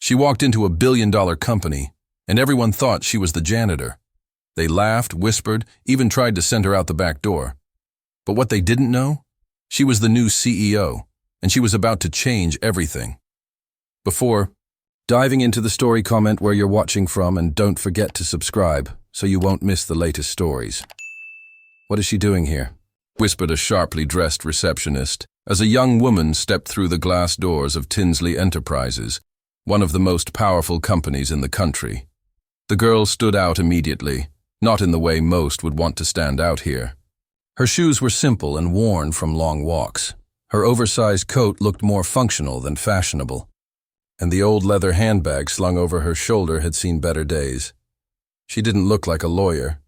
She walked into a billion-dollar company, and everyone thought she was the janitor. They laughed, whispered, even tried to send her out the back door. But what they didn't know? She was the new CEO, and she was about to change everything. Before diving into the story, comment where you're watching from and don't forget to subscribe so you won't miss the latest stories. "What is she doing here?" whispered a sharply dressed receptionist as a young woman stepped through the glass doors of Tinsley Enterprises, one of the most powerful companies in the country. The girl stood out immediately, not in the way most would want to stand out here. Her shoes were simple and worn from long walks. Her oversized coat looked more functional than fashionable, and the old leather handbag slung over her shoulder had seen better days. She didn't look like a lawyer.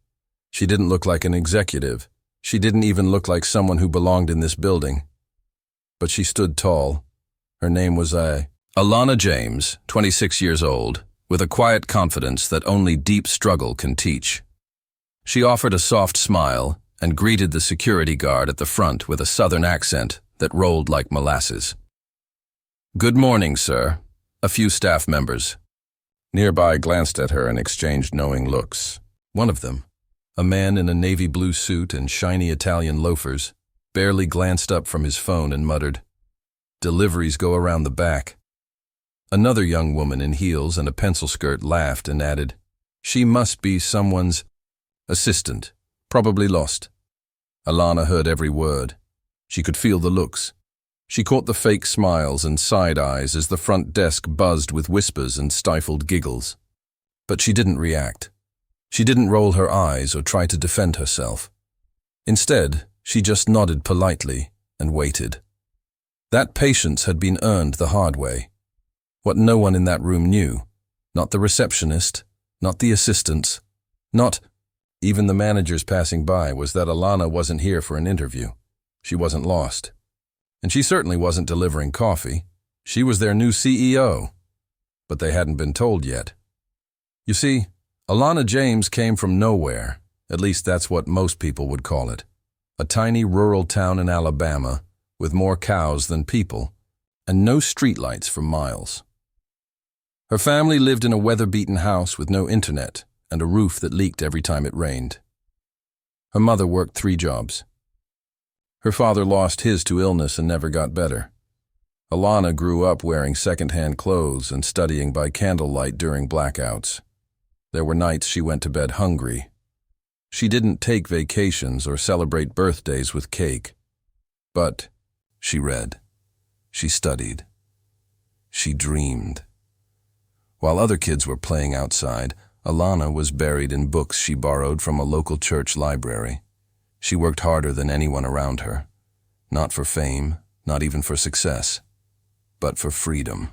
She didn't look like an executive. She didn't even look like someone who belonged in this building. But she stood tall. Her name was Alana James, 26 years old, with a quiet confidence that only deep struggle can teach. She offered a soft smile and greeted the security guard at the front with a southern accent that rolled like molasses. "Good morning, sir." A few staff members nearby glanced at her and exchanged knowing looks. One of them, a man in a navy blue suit and shiny Italian loafers, barely glanced up from his phone and muttered, "Deliveries go around the back." Another young woman in heels and a pencil skirt laughed and added, "She must be someone's assistant, probably lost." Alana heard every word. She could feel the looks. She caught the fake smiles and side eyes as the front desk buzzed with whispers and stifled giggles. But she didn't react. She didn't roll her eyes or try to defend herself. Instead, she just nodded politely and waited. That patience had been earned the hard way. What no one in that room knew, not the receptionist, not the assistants, not even the managers passing by, was that Alana wasn't here for an interview. She wasn't lost. And she certainly wasn't delivering coffee. She was their new CEO. But they hadn't been told yet. You see, Alana James came from nowhere, at least that's what most people would call it. A tiny rural town in Alabama with more cows than people, and no streetlights for miles. Her family lived in a weather-beaten house with no internet and a roof that leaked every time it rained. Her mother worked 3 jobs. Her father lost his to illness and never got better. Alana grew up wearing second-hand clothes and studying by candlelight during blackouts. There were nights she went to bed hungry. She didn't take vacations or celebrate birthdays with cake. But she read. She studied. She dreamed. While other kids were playing outside, Alana was buried in books she borrowed from a local church library. She worked harder than anyone around her. Not for fame, not even for success, but for freedom.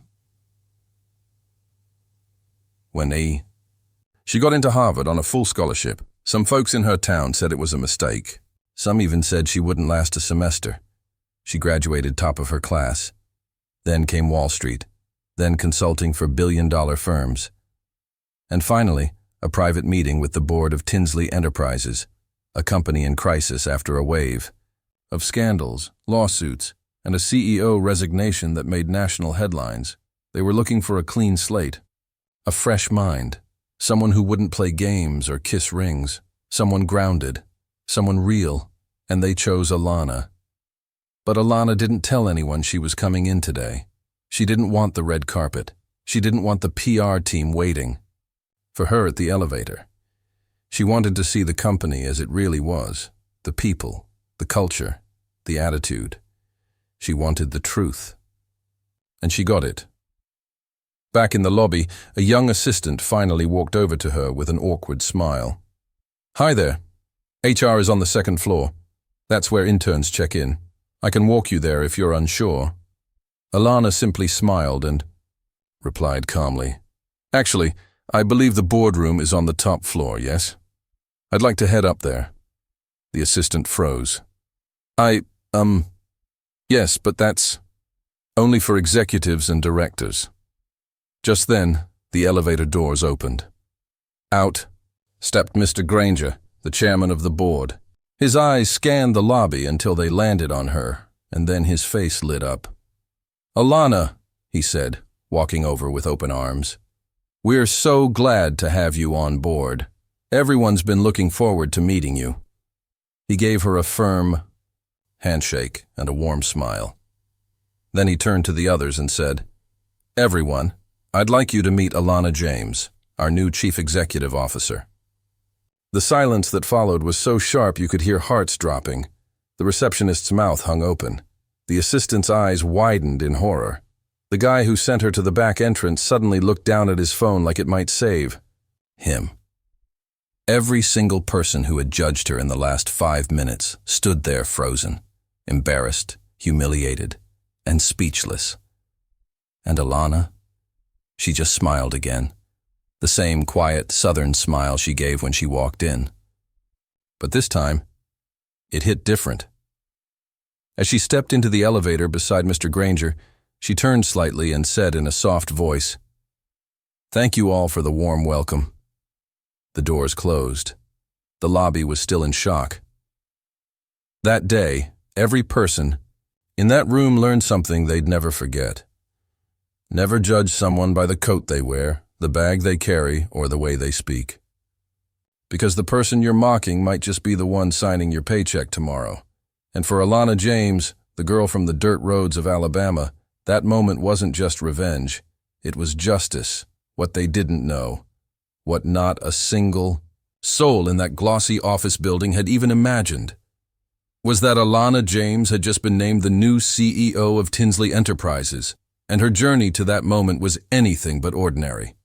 She got into Harvard on a full scholarship. Some folks in her town said it was a mistake. Some even said she wouldn't last a semester. She graduated top of her class. Then came Wall Street. Then consulting for billion-dollar firms. And finally, a private meeting with the board of Tinsley Enterprises, a company in crisis after a wave of scandals, lawsuits, and a CEO resignation that made national headlines. They were looking for a clean slate, a fresh mind, someone who wouldn't play games or kiss rings, someone grounded, someone real, and they chose Alana. But Alana didn't tell anyone she was coming in today. She didn't want the red carpet. She didn't want the PR team waiting for her at the elevator. She wanted to see the company as it really was, the people, the culture, the attitude. She wanted the truth. And she got it. Back in the lobby, a young assistant finally walked over to her with an awkward smile. "Hi there. HR is on the 2nd floor. That's where interns check in. I can walk you there if you're unsure." Alana simply smiled and replied calmly, "Actually, I believe the boardroom is on the top floor, yes? I'd like to head up there." The assistant froze. Yes, but that's only for executives and directors." Just then, the elevator doors opened. Out stepped Mr. Granger, the chairman of the board. His eyes scanned the lobby until they landed on her, and then his face lit up. "Alana," he said, walking over with open arms. "We're so glad to have you on board. Everyone's been looking forward to meeting you." He gave her a firm handshake and a warm smile. Then he turned to the others and said, "Everyone, I'd like you to meet Alana James, our new Chief Executive Officer." The silence that followed was so sharp you could hear hearts dropping. The receptionist's mouth hung open. The assistant's eyes widened in horror. The guy who sent her to the back entrance suddenly looked down at his phone like it might save him. Every single person who had judged her in the last 5 minutes stood there frozen, embarrassed, humiliated, and speechless. And Alana? She just smiled again, the same quiet southern smile she gave when she walked in. But this time, it hit different. As she stepped into the elevator beside Mr. Granger, she turned slightly and said in a soft voice, "Thank you all for the warm welcome." The doors closed. The lobby was still in shock. That day, every person in that room learned something they'd never forget. Never judge someone by the coat they wear, the bag they carry, or the way they speak. Because the person you're mocking might just be the one signing your paycheck tomorrow. And for Alana James, the girl from the dirt roads of Alabama, that moment wasn't just revenge. It was justice, what they didn't know, what not a single soul in that glossy office building had even imagined. Was that Alana James had just been named the new CEO of Tinsley Enterprises, and her journey to that moment was anything but ordinary.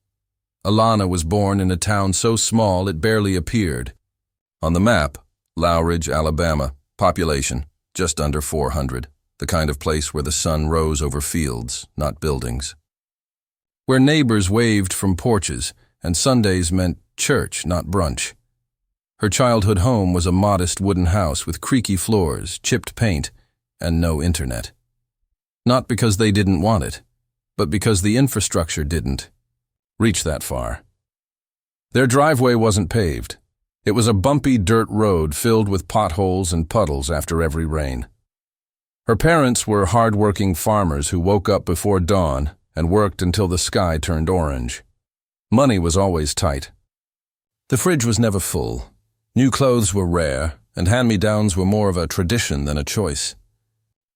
Alana was born in a town so small it barely appeared. On the map, Lowridge, Alabama, population just under 400, the kind of place where the sun rose over fields, not buildings. Where neighbors waved from porches, and Sundays meant church, not brunch. Her childhood home was a modest wooden house with creaky floors, chipped paint, and no internet. Not because they didn't want it, but because the infrastructure didn't reach that far. Their driveway wasn't paved. It was a bumpy dirt road filled with potholes and puddles after every rain. Her parents were hard-working farmers who woke up before dawn and worked until the sky turned orange. Money was always tight. The fridge was never full. New clothes were rare, and hand-me-downs were more of a tradition than a choice.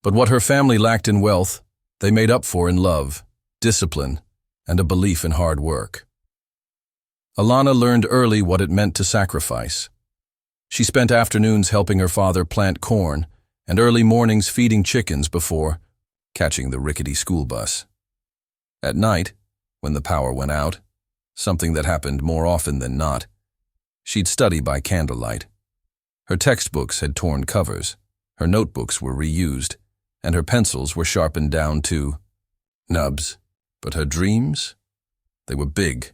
But what her family lacked in wealth, they made up for in love, discipline, and a belief in hard work. Alana learned early what it meant to sacrifice. She spent afternoons helping her father plant corn and early mornings feeding chickens before catching the rickety school bus. At night, when the power went out, something that happened more often than not, she'd study by candlelight. Her textbooks had torn covers, her notebooks were reused, and her pencils were sharpened down to nubs. But her dreams? They were big.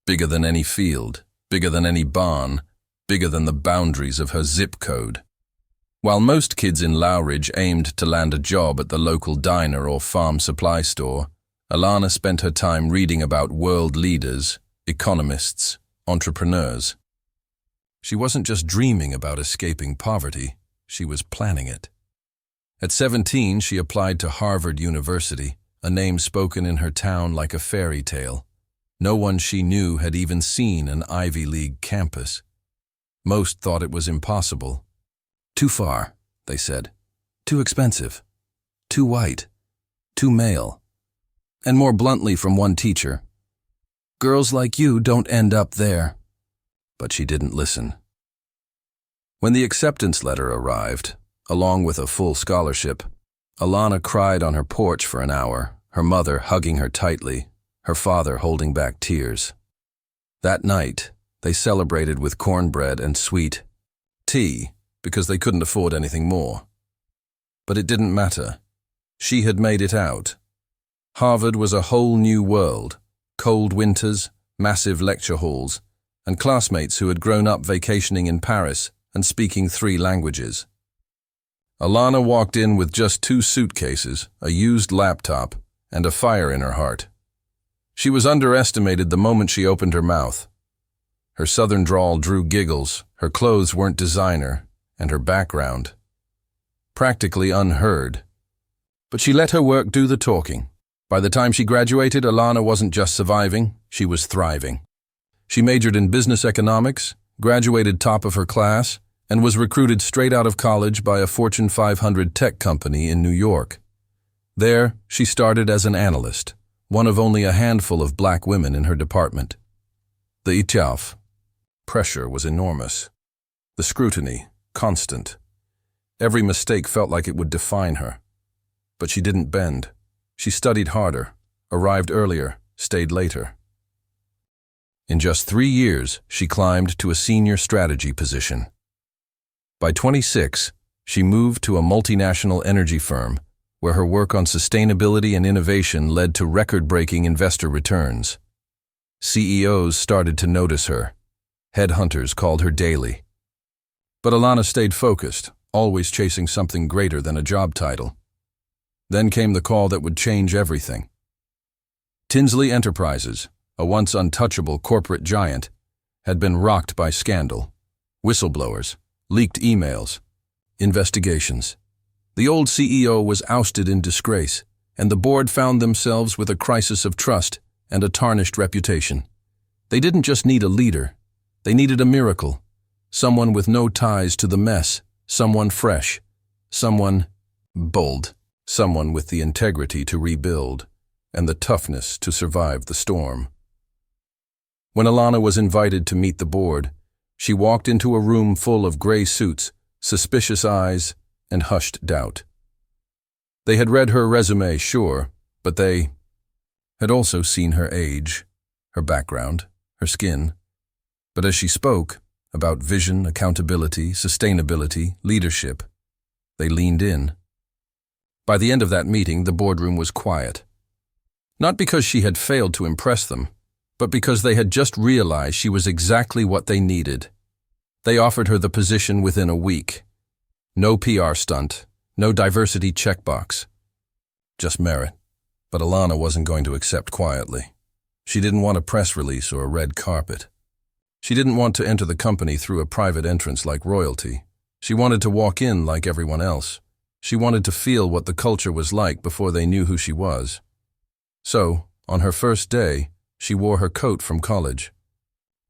Bigger than any field, bigger than any barn, bigger than the boundaries of her zip code. While most kids in Lowridge aimed to land a job at the local diner or farm supply store, Alana spent her time reading about world leaders, economists, entrepreneurs. She wasn't just dreaming about escaping poverty, she was planning it. At 17, she applied to Harvard University, a name spoken in her town like a fairy tale. No one she knew had even seen an Ivy League campus. Most thought it was impossible. Too far, they said. Too expensive. Too white. Too male. And more bluntly from one teacher, "Girls like you don't end up there." But she didn't listen. When the acceptance letter arrived, along with a full scholarship, Alana cried on her porch for an hour, her mother hugging her tightly, her father holding back tears. That night, they celebrated with cornbread and sweet tea because they couldn't afford anything more. But it didn't matter. She had made it out. Harvard was a whole new world, cold winters, massive lecture halls, and classmates who had grown up vacationing in Paris and speaking 3 languages. Alana walked in with just 2 suitcases, a used laptop, and a fire in her heart. She was underestimated the moment she opened her mouth. Her southern drawl drew giggles, her clothes weren't designer, and her background practically unheard. But she let her work do the talking. By the time she graduated, Alana wasn't just surviving, she was thriving. She majored in business economics, graduated top of her class, and was recruited straight out of college by a Fortune 500 tech company in New York. There, she started as an analyst, one of only a handful of black women in her department. The pressure was enormous. The scrutiny, constant. Every mistake felt like it would define her. But she didn't bend. She studied harder, arrived earlier, stayed later. In just 3 years, she climbed to a senior strategy position. By 26, she moved to a multinational energy firm where her work on sustainability and innovation led to record-breaking investor returns. CEOs started to notice her. Headhunters called her daily. But Alana stayed focused, always chasing something greater than a job title. Then came the call that would change everything. Tinsley Enterprises, a once untouchable corporate giant, had been rocked by scandal, whistleblowers, leaked emails, investigations. The old CEO was ousted in disgrace, and the board found themselves with a crisis of trust and a tarnished reputation. They didn't just need a leader, they needed a miracle. Someone with no ties to the mess, someone fresh, someone bold. Someone with the integrity to rebuild and the toughness to survive the storm. When Alana was invited to meet the board, she walked into a room full of gray suits, suspicious eyes, and hushed doubt. They had read her resume, sure, but they had also seen her age, her background, her skin. But as she spoke about vision, accountability, sustainability, leadership, they leaned in. By the end of that meeting, the boardroom was quiet. Not because she had failed to impress them, but because they had just realized she was exactly what they needed. They offered her the position within a week. No PR stunt, no diversity checkbox. Just merit. But Alana wasn't going to accept quietly. She didn't want a press release or a red carpet. She didn't want to enter the company through a private entrance like royalty. She wanted to walk in like everyone else. She wanted to feel what the culture was like before they knew who she was. So, on her first day, she wore her coat from college,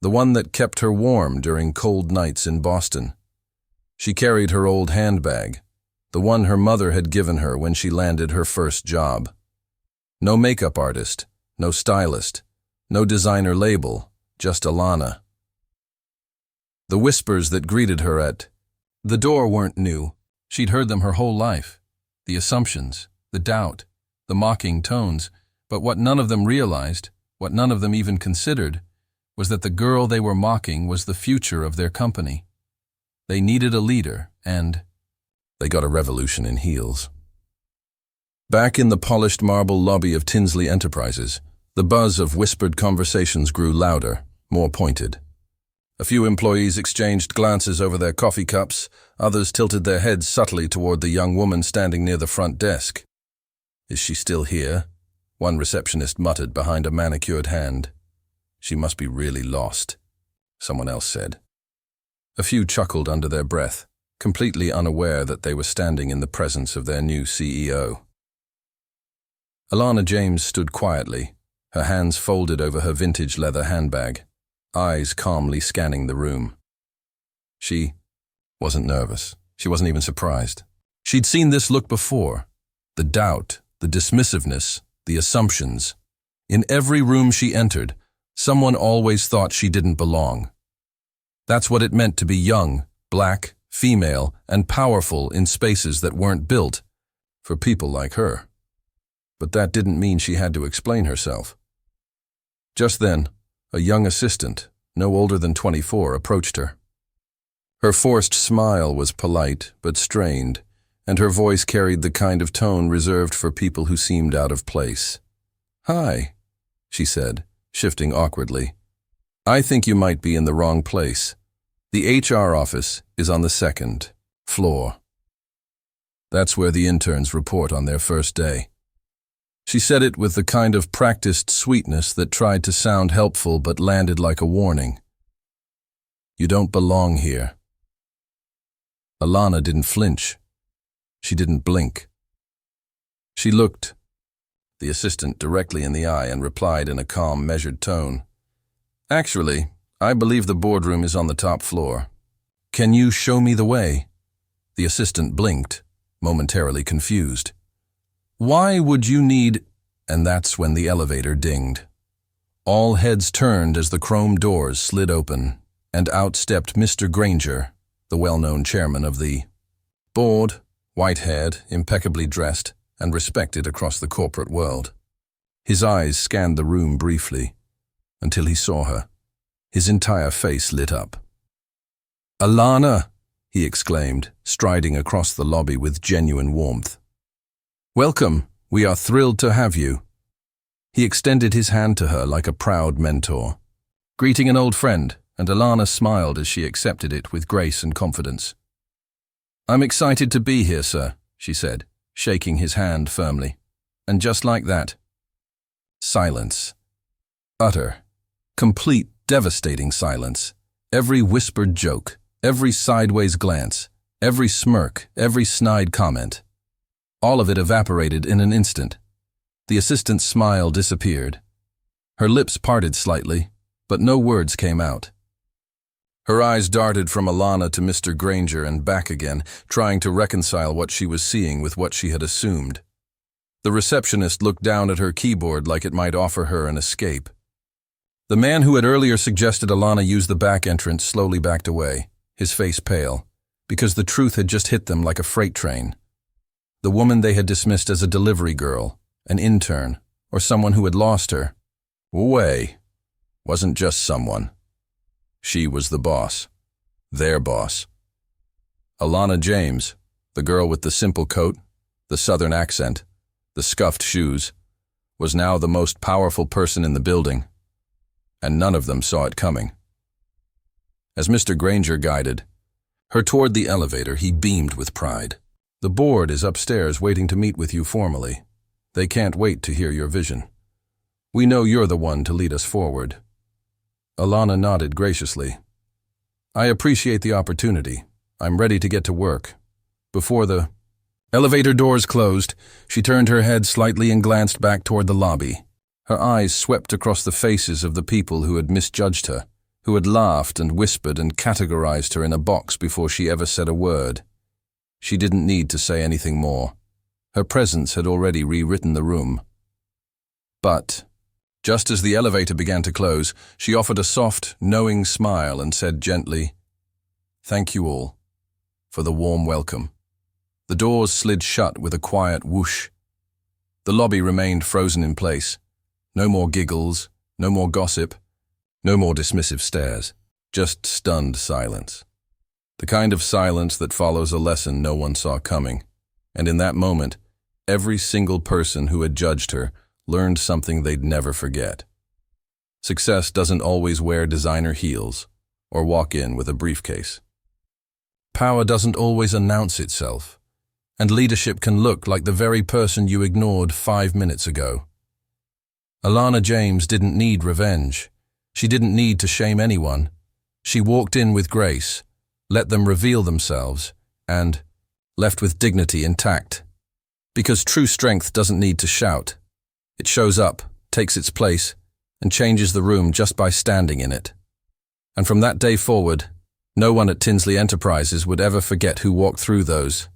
the one that kept her warm during cold nights in Boston. She carried her old handbag, the one her mother had given her when she landed her first job. No makeup artist, no stylist, no designer label, just Alana. The whispers that greeted her at the door weren't new. She'd heard them her whole life. The assumptions, the doubt, the mocking tones, but what none of them realized, what none of them even considered, was that the girl they were mocking was the future of their company. They needed a leader, and they got a revolution in heels. Back in the polished marble lobby of Tinsley Enterprises, the buzz of whispered conversations grew louder, more pointed. A few employees exchanged glances over their coffee cups, others tilted their heads subtly toward the young woman standing near the front desk. "Is she still here?" one receptionist muttered behind a manicured hand. "She must be really lost," someone else said. A few chuckled under their breath, completely unaware that they were standing in the presence of their new CEO. Alana James stood quietly, her hands folded over her vintage leather handbag, eyes calmly scanning the room. She wasn't nervous. She wasn't even surprised. She'd seen this look before. The doubt, the dismissiveness, the assumptions. In every room she entered, someone always thought she didn't belong. That's what it meant to be young, black, female, and powerful in spaces that weren't built for people like her. But that didn't mean she had to explain herself. Just then, a young assistant, no older than 24, approached her. Her forced smile was polite but strained, and her voice carried the kind of tone reserved for people who seemed out of place. "Hi," she said, shifting awkwardly. "I think you might be in the wrong place. The HR office is on the 2nd floor. That's where the interns report on their first day." She said it with the kind of practiced sweetness that tried to sound helpful but landed like a warning. "You don't belong here." Alana didn't flinch. She didn't blink. She looked the assistant directly in the eye and replied in a calm, measured tone. Actually, I believe the boardroom is on the top floor. Can you show me the way? The assistant blinked, momentarily confused. Why would you need... And that's when the elevator dinged. All heads turned as the chrome doors slid open, and out stepped Mr. Granger, the well-known chairman of the board, white-haired, impeccably dressed, and respected across the corporate world. His eyes scanned the room briefly, until he saw her. His entire face lit up. "Alana!" he exclaimed, striding across the lobby with genuine warmth. "Welcome, we are thrilled to have you." He extended his hand to her like a proud mentor, greeting an old friend, and Alana smiled as she accepted it with grace and confidence. "I'm excited to be here, sir," she said, shaking his hand firmly. And just like that, silence. Utter, complete, devastating silence. Every whispered joke, every sideways glance, every smirk, every snide comment. All of it evaporated in an instant. The assistant's smile disappeared. Her lips parted slightly, but no words came out. Her eyes darted from Alana to Mr. Granger and back again, trying to reconcile what she was seeing with what she had assumed. The receptionist looked down at her keyboard like it might offer her an escape. The man who had earlier suggested Alana use the back entrance slowly backed away, his face pale, because the truth had just hit them like a freight train. The woman they had dismissed as a delivery girl, an intern, or someone who had lost her, wasn't just someone. She was the boss. Their boss. Alana James, the girl with the simple coat, the southern accent, the scuffed shoes, was now the most powerful person in the building, and none of them saw it coming. As Mr. Granger guided her toward the elevator, he beamed with pride. "The board is upstairs waiting to meet with you formally. They can't wait to hear your vision. We know you're the one to lead us forward." Alana nodded graciously. "I appreciate the opportunity. I'm ready to get to work." Before the elevator doors closed, she turned her head slightly and glanced back toward the lobby. Her eyes swept across the faces of the people who had misjudged her, who had laughed and whispered and categorized her in a box before she ever said a word. She didn't need to say anything more. Her presence had already rewritten the room. But, just as the elevator began to close, she offered a soft, knowing smile and said gently, "Thank you all for the warm welcome." The doors slid shut with a quiet whoosh. The lobby remained frozen in place. No more giggles, no more gossip, no more dismissive stares, just stunned silence. The kind of silence that follows a lesson no one saw coming. And in that moment, every single person who had judged her learned something they'd never forget. Success doesn't always wear designer heels or walk in with a briefcase. Power doesn't always announce itself, and leadership can look like the very person you ignored 5 minutes ago. Alana James didn't need revenge. She didn't need to shame anyone. She walked in with grace, let them reveal themselves, and left with dignity intact. Because true strength doesn't need to shout. It shows up, takes its place, and changes the room just by standing in it. And from that day forward, no one at Tinsley Enterprises would ever forget who walked through those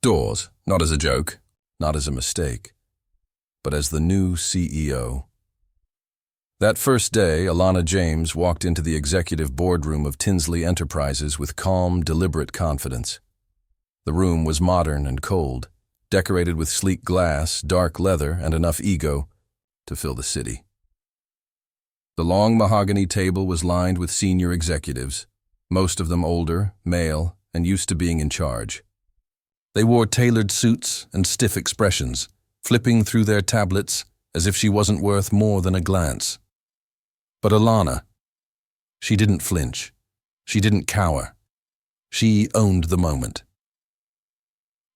doors, not as a joke, not as a mistake, but as the new CEO. That first day, Alana James walked into the executive boardroom of Tinsley Enterprises with calm, deliberate confidence. The room was modern and cold, decorated with sleek glass, dark leather, and enough ego to fill the city. The long mahogany table was lined with senior executives, most of them older, male, and used to being in charge. They wore tailored suits and stiff expressions, flipping through their tablets as if she wasn't worth more than a glance. But Alana, she didn't flinch. She didn't cower. She owned the moment.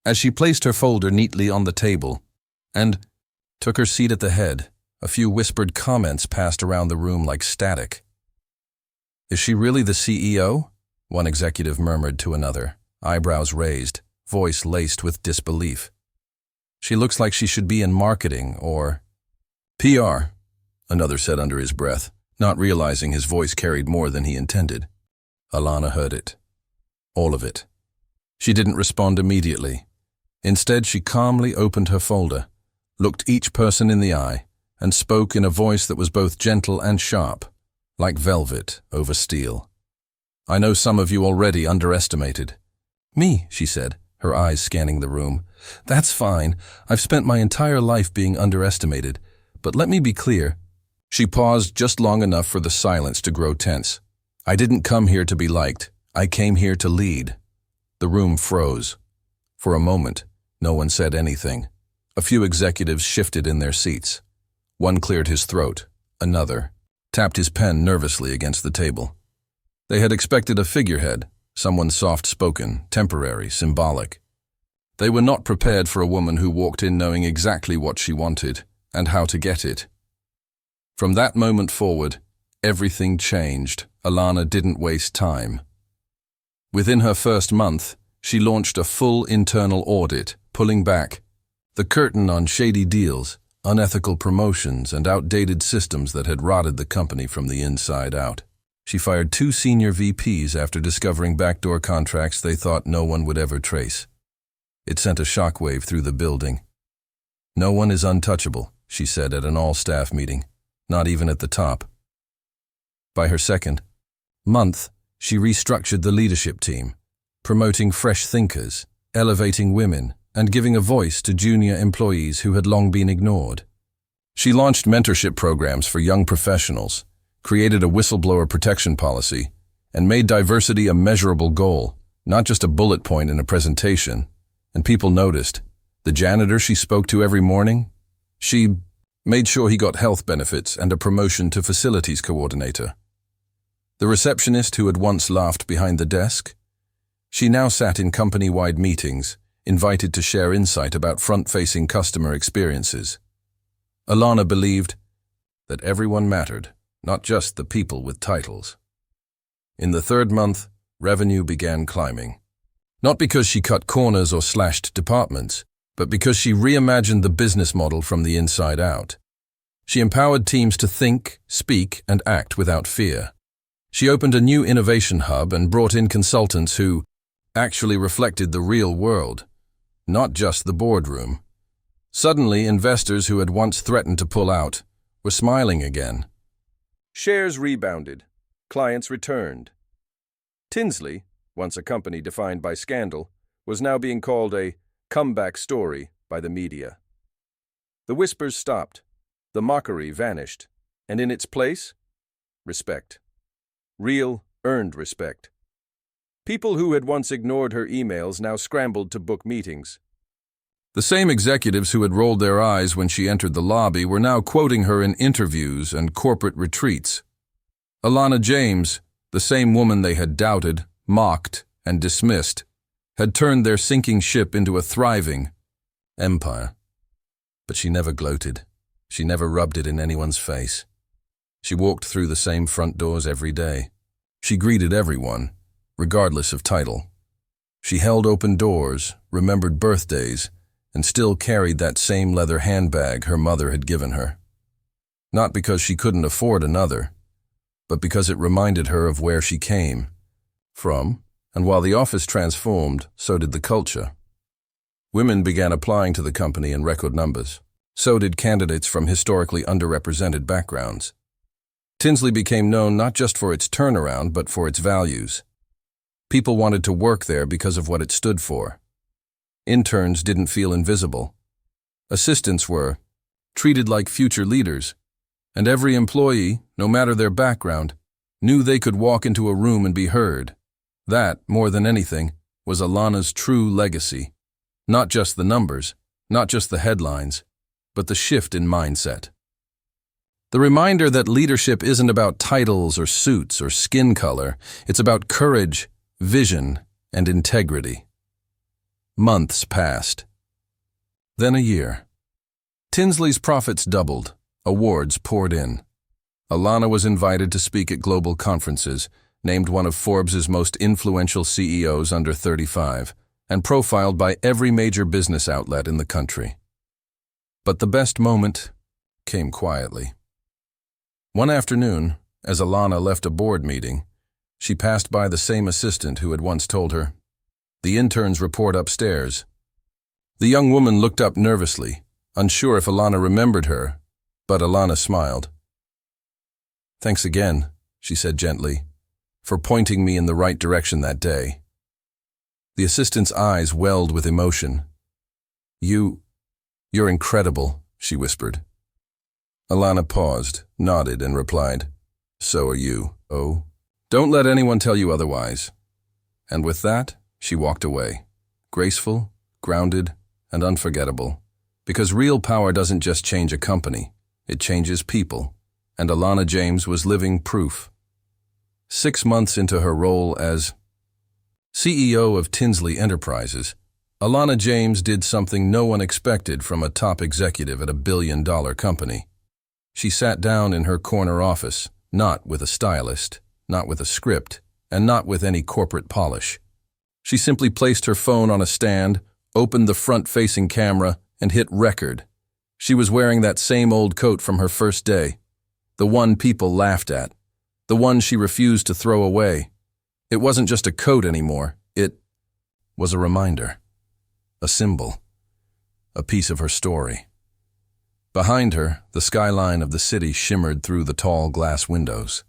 As she placed her folder neatly on the table and took her seat at the head, a few whispered comments passed around the room like static. "Is she really the CEO?" one executive murmured to another, eyebrows raised, voice laced with disbelief. She looks like she should be in marketing or PR, another said under his breath, not realizing his voice carried more than he intended. Alana heard it. All of it. She didn't respond immediately. Instead, she calmly opened her folder, looked each person in the eye, and spoke in a voice that was both gentle and sharp, like velvet over steel. I know some of you already underestimated. Me, she said, her eyes scanning the room. That's fine. I've spent my entire life being underestimated. But let me be clear. She paused just long enough for the silence to grow tense. I didn't come here to be liked. I came here to lead. The room froze. For a moment, no one said anything. A few executives shifted in their seats. One cleared his throat. Another tapped his pen nervously against the table. They had expected a figurehead, someone soft-spoken, temporary, symbolic. They were not prepared for a woman who walked in knowing exactly what she wanted and how to get it. From that moment forward, everything changed. Alana didn't waste time. Within her first month, she launched a full internal audit, pulling back the curtain on shady deals, unethical promotions, and outdated systems that had rotted the company from the inside out. She fired 2 senior VPs after discovering backdoor contracts they thought no one would ever trace. It sent a shockwave through the building. No one is untouchable, she said at an all-staff meeting, not even at the top. By her second month, she restructured the leadership team, promoting fresh thinkers, elevating women, and giving a voice to junior employees who had long been ignored. She launched mentorship programs for young professionals, created a whistleblower protection policy, and made diversity a measurable goal, not just a bullet point in a presentation. And people noticed. The janitor she spoke to every morning, she made sure he got health benefits and a promotion to facilities coordinator. The receptionist who had once laughed behind the desk, she now sat in company-wide meetings, invited to share insight about front-facing customer experiences. Alana believed that everyone mattered, not just the people with titles. In the third month, revenue began climbing. Not because she cut corners or slashed departments, but because she reimagined the business model from the inside out. She empowered teams to think, speak, and act without fear. She opened a new innovation hub and brought in consultants who actually reflected the real world, not just the boardroom. Suddenly, investors who had once threatened to pull out were smiling again. Shares rebounded. Clients returned. Tinsley, once a company defined by scandal, was now being called a comeback story by the media. The whispers stopped. The mockery vanished. And in its place, respect. Real, earned respect. People who had once ignored her emails now scrambled to book meetings. The same executives who had rolled their eyes when she entered the lobby were now quoting her in interviews and corporate retreats. Alana James, the same woman they had doubted, mocked, and dismissed, had turned their sinking ship into a thriving empire. But she never gloated. She never rubbed it in anyone's face. She walked through the same front doors every day. She greeted everyone, regardless of title. She held open doors, remembered birthdays, and still carried that same leather handbag her mother had given her. Not because she couldn't afford another, but because it reminded her of where she came from, and while the office transformed, so did the culture. Women began applying to the company in record numbers. So did candidates from historically underrepresented backgrounds. Tinsley became known not just for its turnaround, but for its values. People wanted to work there because of what it stood for. Interns didn't feel invisible. Assistants were treated like future leaders, and every employee, no matter their background, knew they could walk into a room and be heard. That, more than anything, was Alana's true legacy. Not just the numbers, not just the headlines, but the shift in mindset. The reminder that leadership isn't about titles or suits or skin color, it's about courage, vision, and integrity. Months passed. Then a year. Tinsley's profits doubled. Awards poured in. Alana was invited to speak at global conferences, named one of Forbes' most influential CEOs under 35, and profiled by every major business outlet in the country. But the best moment came quietly. One afternoon, as Alana left a board meeting, she passed by the same assistant who had once told her, "The interns report upstairs." The young woman looked up nervously, unsure if Alana remembered her, but Alana smiled. "Thanks again," she said gently, "for pointing me in the right direction that day." The assistant's eyes welled with emotion. You're incredible," she whispered. Alana paused, nodded, and replied, "So are you, oh. Don't let anyone tell you otherwise." And with that, she walked away, graceful, grounded, and unforgettable. Because real power doesn't just change a company, it changes people, and Alana James was living proof. 6 months into her role as CEO of Tinsley Enterprises, Alana James did something no one expected from a top executive at a billion-dollar company. She sat down in her corner office, not with a stylist, not with a script, and not with any corporate polish. She simply placed her phone on a stand, opened the front-facing camera, and hit record. She was wearing that same old coat from her first day, the one people laughed at, the one she refused to throw away. It wasn't just a coat anymore, it was a reminder, a symbol, a piece of her story. Behind her, the skyline of the city shimmered through the tall glass windows.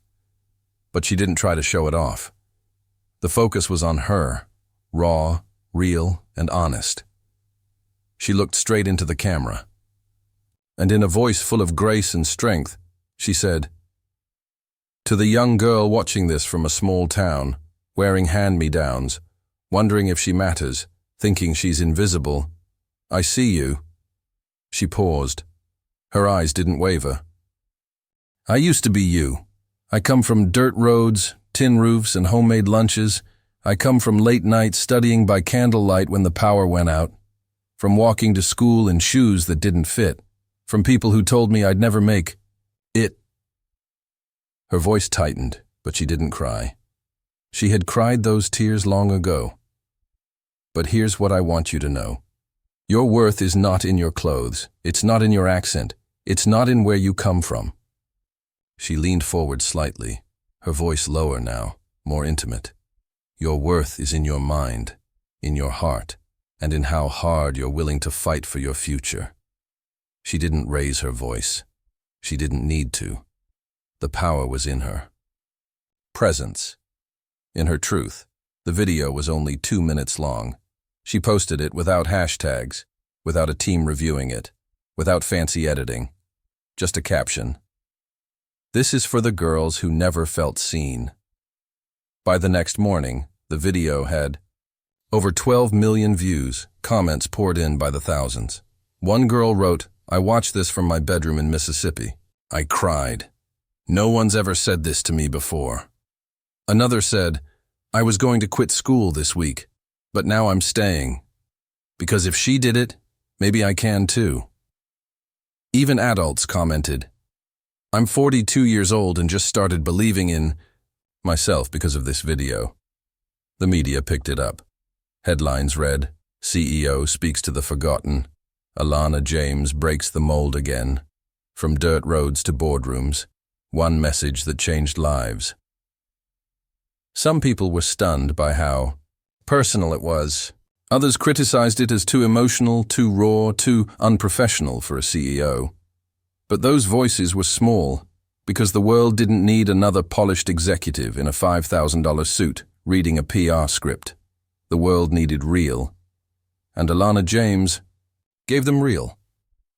But she didn't try to show it off. The focus was on her, raw, real, and honest. She looked straight into the camera. And in a voice full of grace and strength, she said, "To the young girl watching this from a small town, wearing hand-me-downs, wondering if she matters, thinking she's invisible, I see you." She paused. Her eyes didn't waver. "I used to be you. I come from dirt roads, tin roofs, and homemade lunches. I come from late nights studying by candlelight when the power went out. From walking to school in shoes that didn't fit. From people who told me I'd never make it." Her voice tightened, but she didn't cry. She had cried those tears long ago. "But here's what I want you to know. Your worth is not in your clothes. It's not in your accent. It's not in where you come from." She leaned forward slightly, her voice lower now, more intimate. "Your worth is in your mind, in your heart, and in how hard you're willing to fight for your future." She didn't raise her voice. She didn't need to. The power was in her. Presence. In her truth, the video was only 2 minutes long. She posted it without hashtags, without a team reviewing it, without fancy editing. Just a caption. "This is for the girls who never felt seen." By the next morning, the video had over 12 million views, comments poured in by the thousands. One girl wrote, "I watched this from my bedroom in Mississippi. I cried. No one's ever said this to me before." Another said, "I was going to quit school this week, but now I'm staying. Because if she did it, maybe I can too." Even adults commented, "I'm 42 years old and just started believing in myself because of this video." The media picked it up. Headlines read, "CEO speaks to the forgotten. Alana James breaks the mold again. From dirt roads to boardrooms. One message that changed lives." Some people were stunned by how personal it was. Others criticized it as too emotional, too raw, too unprofessional for a CEO. But those voices were small, because the world didn't need another polished executive in a $5,000 suit reading a PR script. The world needed real. And Alana James gave them real.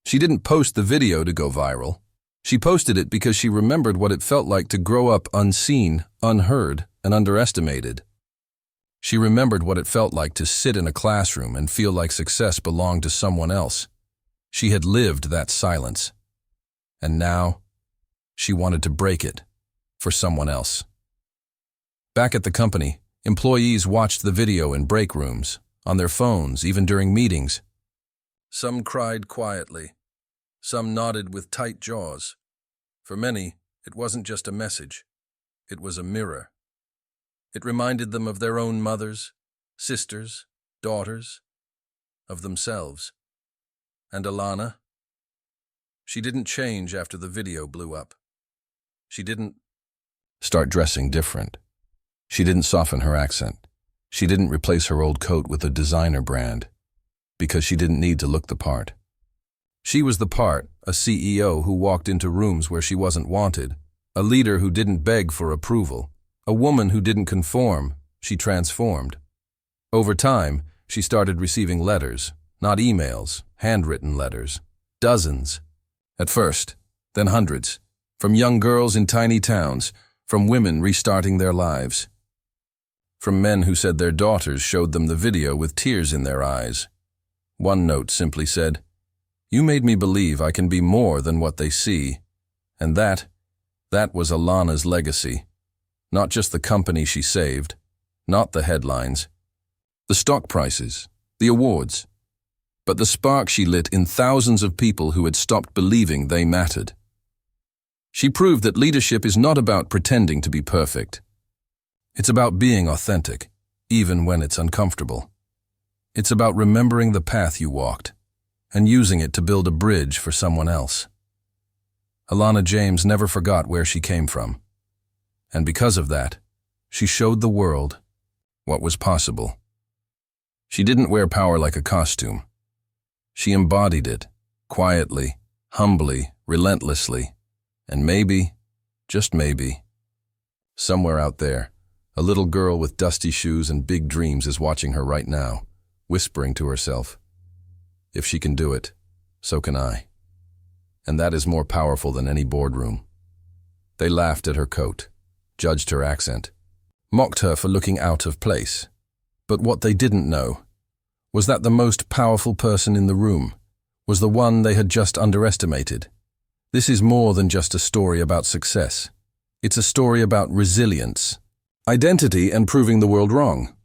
She didn't post the video to go viral. She posted it because she remembered what it felt like to grow up unseen, unheard, and underestimated. She remembered what it felt like to sit in a classroom and feel like success belonged to someone else. She had lived that silence. And now, she wanted to break it for someone else. Back at the company, employees watched the video in break rooms, on their phones, even during meetings. Some cried quietly. Some nodded with tight jaws. For many, it wasn't just a message. It was a mirror. It reminded them of their own mothers, sisters, daughters, of themselves. And Alana, She didn't change after the video blew up. She didn't start dressing different. She didn't soften her accent. She didn't replace her old coat with a designer brand, because she didn't need to look the part. She was the part, a CEO who walked into rooms where she wasn't wanted, a leader who didn't beg for approval, a woman who didn't conform. She transformed. Over time, she started receiving letters, not emails, handwritten letters. Dozens. At first, then hundreds. From young girls in tiny towns, from women restarting their lives. From men who said their daughters showed them the video with tears in their eyes. One note simply said, "You made me believe I can be more than what they see." And that was Alana's legacy. Not just the company she saved, not the headlines, the stock prices, the awards, but the spark she lit in thousands of people who had stopped believing they mattered. She proved that leadership is not about pretending to be perfect. It's about being authentic, even when it's uncomfortable. It's about remembering the path you walked and using it to build a bridge for someone else. Alana James never forgot where she came from. And because of that, she showed the world what was possible. She didn't wear power like a costume. She embodied it, quietly, humbly, relentlessly. And maybe, just maybe, somewhere out there, a little girl with dusty shoes and big dreams is watching her right now, whispering to herself, "If she can do it, so can I." And that is more powerful than any boardroom. They laughed at her coat, judged her accent, mocked her for looking out of place. But what they didn't know was that the most powerful person in the room was the one they had just underestimated. This is more than just a story about success. It's a story about resilience, identity, and proving the world wrong.